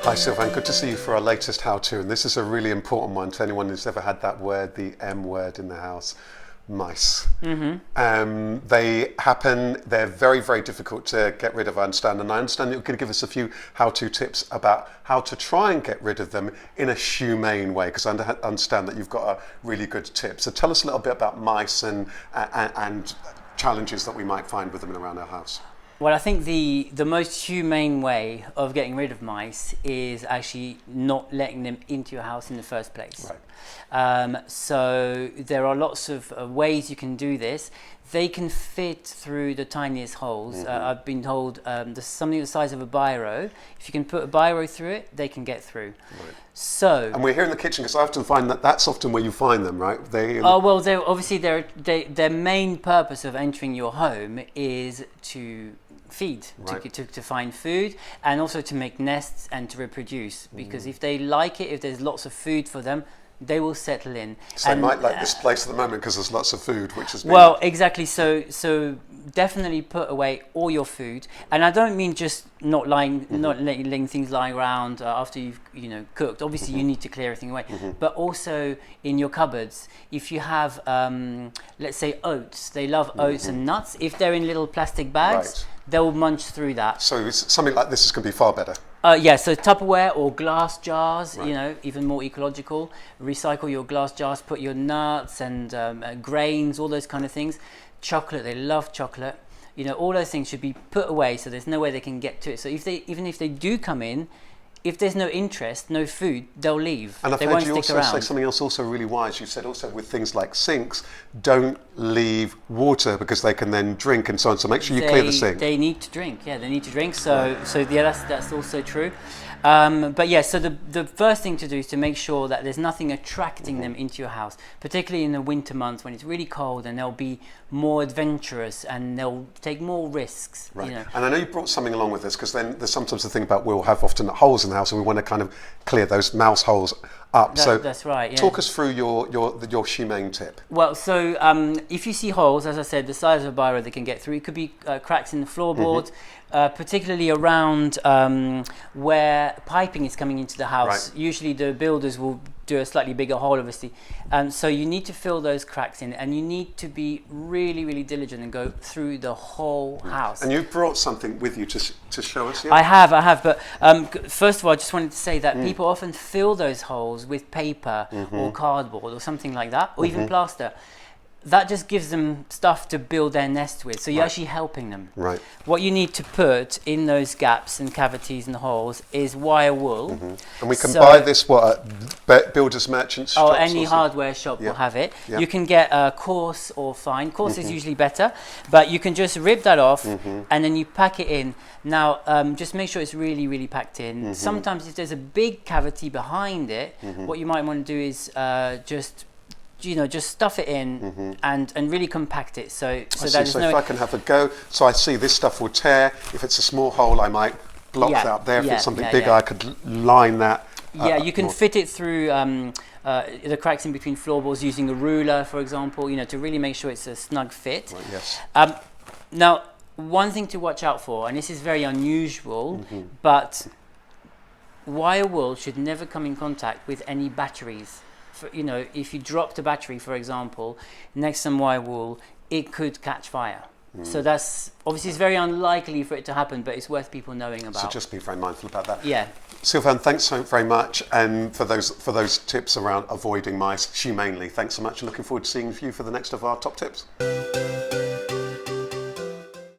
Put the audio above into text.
Hi Sylvain, good to see you for our latest how-to, and this is a really important one to anyone who's ever had that word, the M word in the house, mice. They happen, they're very, very difficult to get rid of, I understand, and I understand that you're going to give us a few how-to tips about how to try and get rid of them in a humane way, because I understand that you've got a really good tip. So tell us a little bit about mice and challenges that we might find with them around our house. Well, I think the most humane way of getting rid of mice is actually not letting them into your house in the first place. Right. So there are lots of ways you can do this. They can fit through the tiniest holes. I've been told something the size of a biro. If you can put a biro through it, they can get through. Right. So, and we're here in the kitchen because I often find that that's often where you find them, right? Well, obviously their main purpose of entering your home is to feed, right. to find food, and also to make nests and to reproduce. Because if they like it, if there's lots of food for them, they will settle in. So they might like this place at the moment because there's lots of food, which is well, exactly. So definitely put away all your food, and I don't mean just not letting things lying around after you've cooked. Obviously, you need to clear everything away, but also in your cupboards. If you have, let's say, oats, they love oats and nuts. If they're in little plastic bags, right. they'll munch through that. So something like this is going to be far better. Yeah, so Tupperware or glass jars, right. Even more ecological. Recycle your glass jars, put your nuts and grains, all those kind of things. Chocolate, they love chocolate. All those things should be put away so there's no way they can get to it. So even if they do come in, if there's no interest, no food, they'll leave. And I've they heard won't you stick also around. say something else also really wise. You said also with things like sinks, don't leave water because they can then drink and so on. So make sure you clear the sink. They need to drink. Yeah, they need to drink. So yeah, that's also true. But yeah, so the first thing to do is to make sure that there's nothing attracting them into your house, particularly in the winter months when it's really cold, and they'll be more adventurous and they'll take more risks. Right. And I know you brought something along with this, because then there's sometimes the thing about we'll have often holes in the house and we want to kind of clear those mouse holes up. That's right. Yeah. Talk us through your humane tip. Well, so if you see holes, as I said, the size of a biro they can get through, it could be cracks in the floorboards, particularly around where piping is coming into the house. Right. Usually the builders will do a slightly bigger hole, obviously. So you need to fill those cracks in, and you need to be really, really diligent and go through the whole house. And you brought something with you to show us here? I have, but first of all, I just wanted to say that people often fill those holes with paper or cardboard or something like that, or even plaster. That just gives them stuff to build their nest with, so you're actually helping them. Right. What you need to put in those gaps and cavities and holes is wire wool. And we can buy this at builders merchants shops? Oh, any hardware shop will have it. Yeah. You can get coarse or fine. Coarse is usually better, but you can just rip that off and then you pack it in. Now, just make sure it's really, really packed in. Sometimes if there's a big cavity behind it, what you might want to do is just stuff it in and really compact it. So if I can have a go, so I see this stuff will tear. If it's a small hole, I might block that there. If it's something bigger, I could line that. Yeah, you can fit it through the cracks in between floorboards using a ruler, for example, to really make sure it's a snug fit. Right, yes. Now, one thing to watch out for, and this is very unusual, but wire wool should never come in contact with any batteries. If you dropped a battery, for example, next to some wire wool, it could catch fire. So that's obviously it's very unlikely for it to happen, but it's worth people knowing about. So just be very mindful about that. Yeah. Sylvain, thanks so very much, and for those tips around avoiding mice humanely. Thanks so much, and looking forward to seeing you for the next of our top tips.